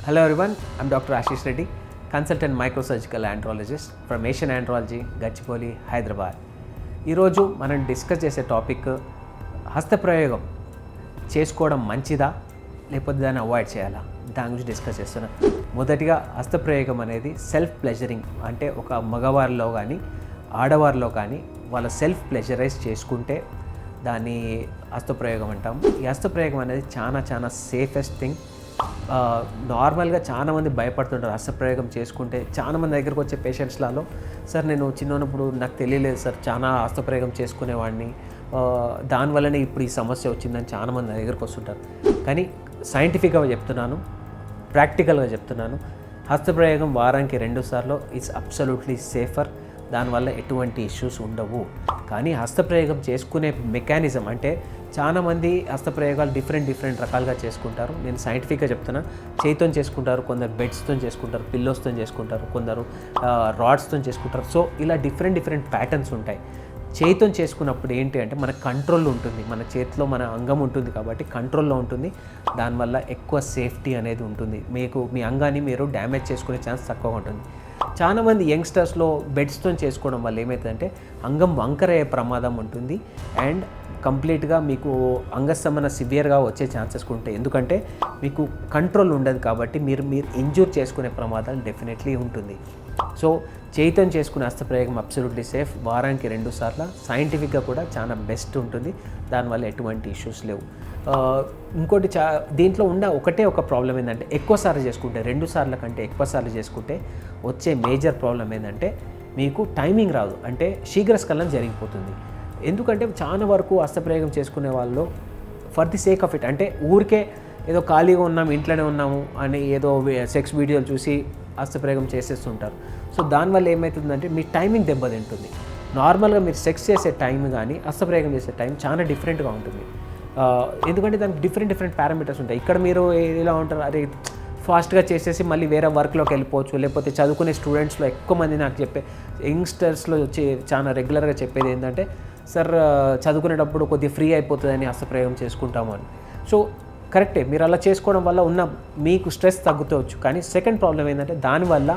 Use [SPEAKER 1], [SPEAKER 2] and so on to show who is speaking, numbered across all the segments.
[SPEAKER 1] Hello everyone, I'm Dr. Ashish Reddy, consultant microsurgical andrologist from Asian Andrology, Gachipoli, Hyderabad. ఈరోజు మనం discuss చేసే topic హస్తప్రయోగం చేసుకోవడం మంచిదా లేకపోతే దాన్ని అవాయిడ్ చేయాలా, దాని గురించి డిస్కస్ చేస్తున్నాం. మొదటిగా హస్తప్రయోగం అనేది సెల్ఫ్ ప్లెజరింగ్, అంటే ఒక మగవారిలో కానీ ఆడవారిలో కానీ వాళ్ళ సెల్ఫ్ ప్లెజరైజ్ చేసుకుంటే దాన్ని హస్తప్రయోగం అంటాం. ఈ హస్తప్రయోగం అనేది చాలా సేఫెస్ట్ థింగ్. నార్మల్గా చాలామంది భయపడుతుంటారు హస్తప్రయోగం చేసుకుంటే. చాలామంది దగ్గరకు వచ్చే పేషెంట్స్లలో, సార్ నేను చిన్నప్పుడు నాకు తెలియలేదు సార్, చాలా హస్తప్రయోగం చేసుకునేవాడిని, దానివల్లనే ఇప్పుడు ఈ సమస్య వచ్చిందని చాలామంది నా దగ్గరకు వస్తుంటారు. కానీ సైంటిఫిక్గా చెప్తున్నాను, ప్రాక్టికల్గా చెప్తున్నాను, హస్తప్రయోగం వారానికి 2 సార్లు ఇట్స్ అబ్సల్యూట్లీ సేఫర్. దానివల్ల ఎటువంటి ఇష్యూస్ ఉండవు. కానీ హస్తప్రయోగం చేసుకునే మెకానిజం, అంటే చాలామంది హస్తప్రయోగాలు డిఫరెంట్ రకాలుగా చేసుకుంటారు. నేను సైంటిఫిక్గా చెప్తున్నా, చేయితో చేసుకుంటారు, కొందరు బెడ్స్తో చేసుకుంటారు, పిల్లోస్తో చేసుకుంటారు, కొందరు రాడ్స్తో చేసుకుంటారు. సో ఇలా డిఫరెంట్ ప్యాటర్న్స్ ఉంటాయి. చేయితో చేసుకున్నప్పుడు ఏంటి అంటే మన కంట్రోల్లో ఉంటుంది, మన చేతిలో మన అంగం ఉంటుంది కాబట్టి కంట్రోల్లో ఉంటుంది. దానివల్ల ఎక్కువ సేఫ్టీ అనేది ఉంటుంది. మీకు మీ అంగాన్ని మీరు డ్యామేజ్ చేసుకునే ఛాన్స్ తక్కువగా ఉంటుంది. చాలామంది యంగ్స్టర్స్లో బెడ్స్తో చేసుకోవడం వల్ల ఏమవుతుందంటే అంగం వంకరయ్యే ప్రమాదం ఉంటుంది అండ్ కంప్లీట్గా మీకు అంగస్తంభన సివియర్గా వచ్చే ఛాన్సెస్ ఉంటాయి. ఎందుకంటే మీకు కంట్రోల్ ఉండదు కాబట్టి మీరు ఇంజూర్ చేసుకునే ప్రమాదాలు డెఫినెట్లీ ఉంటుంది. సో చేయితో చేసుకునే హస్తప్రయోగం అబ్సల్యూట్లీ సేఫ్. వారానికి 2 సార్లు సైంటిఫిక్గా కూడా చాలా బెస్ట్ ఉంటుంది. దానివల్ల ఎటువంటి ఇష్యూస్ లేవు. ఇంకోటి దీంట్లో ఉన్న ఒక ప్రాబ్లం ఏంటంటే ఎక్కువసార్లు చేసుకుంటే, 2 సార్ల కంటే ఎక్కువసార్లు చేసుకుంటే వచ్చే మేజర్ ప్రాబ్లం ఏంటంటే మీకు టైమింగ్ రాదు, అంటే శీఘ్రస్ఖలనం జరిగిపోతుంది. ఎందుకంటే చాలా వరకు హస్తప్రయోగం చేసుకునే వాళ్ళు for the sake of it, అంటే ఊరికే ఏదో ఖాళీగా ఉన్నాము, ఇంట్లోనే ఉన్నాము అని ఏదో సెక్స్ వీడియోలు చూసి హస్తప్రయోగం చేసేస్తుంటారు. సో దానివల్ల ఏమవుతుందంటే మీ టైమింగ్ దెబ్బతింటుంది. నార్మల్గా మీరు సెక్స్ చేసే టైం కానీ హస్తప్రయోగం చేసే టైం చాలా డిఫరెంట్గా ఉంటుంది. ఎందుకంటే దానికి డిఫరెంట్ పారామీటర్స్ ఉంటాయి. ఇక్కడ మీరు ఎలా ఉంటారు, అదే ఫాస్ట్గా చేసేసి మళ్ళీ వేరే వర్క్లోకి వెళ్ళిపోవచ్చు. లేకపోతే చదువుకునే స్టూడెంట్స్లో ఎక్కువ మంది నాకు చెప్పే యంగ్స్టర్స్లో వచ్చి చాలా రెగ్యులర్గా చెప్పేది ఏంటంటే, సార్ చదువుకునేటప్పుడు కొద్దిగా ఫ్రీ అయిపోతుందని హస్తప్రయోగం చేసుకుంటాము అని. సో కరెక్టే, మీరు అలా చేసుకోవడం వల్ల మీకు స్ట్రెస్ తగ్గుతవచ్చు. కానీ సెకండ్ ప్రాబ్లం ఏంటంటే దానివల్ల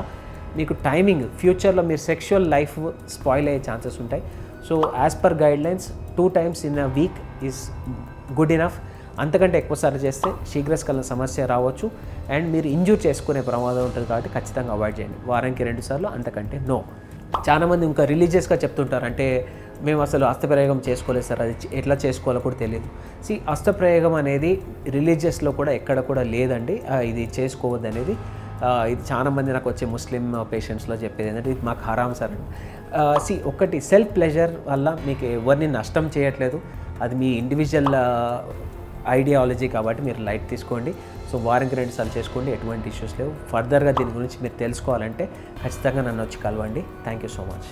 [SPEAKER 1] మీకు టైమింగ్, ఫ్యూచర్లో మీరు సెక్షువల్ లైఫ్ స్పాయిల్ అయ్యే ఛాన్సెస్ ఉంటాయి. So as per guidelines 2 times in a week is good enough. అంతకంటే ఎక్కువసార్లు చేస్తే శీఘ్రస్ఖలన సమస్య రావచ్చు అండ్ మీరు ఇంజూర్ చేసుకునే ప్రమాదం ఉంటుంది. కాబట్టి ఖచ్చితంగా అవాయిడ్ చేయండి. వారానికి 2 సార్లు, అంతకంటే నో. చాలామంది ఇంకా రిలీజియస్గా చెప్తుంటారు, అంటే మేము అసలు హస్తప్రయోగం చేసుకోలేదు సార్, అది ఎట్లా చేసుకోవాలో కూడా తెలియదు. హస్తప్రయోగం అనేది రిలీజియస్లో కూడా ఎక్కడ కూడా లేదండి, ఇది చేసుకోవద్దు అనేది. ఇది చాలామంది నాకు వచ్చే ముస్లిం పేషెంట్స్లో చెప్పేది ఏంటంటే ఇది మాకు హరాం సార్ అని. ఒకటి సెల్ఫ్ ప్లెజర్ వల్ల మీకు ఎవరిని నష్టం చేయట్లేదు, అది మీ ఇండివిజువల్ ఐడియాలజీ కాబట్టి మీరు లైట్ తీసుకోండి. సో వారానికి 2 సార్లు చేసుకోండి, ఎటువంటి ఇష్యూస్ లేవు. ఫర్దర్గా దీని గురించి మీరు తెలుసుకోవాలంటే ఖచ్చితంగా నన్ను వచ్చి కలవండి. Thank you so much.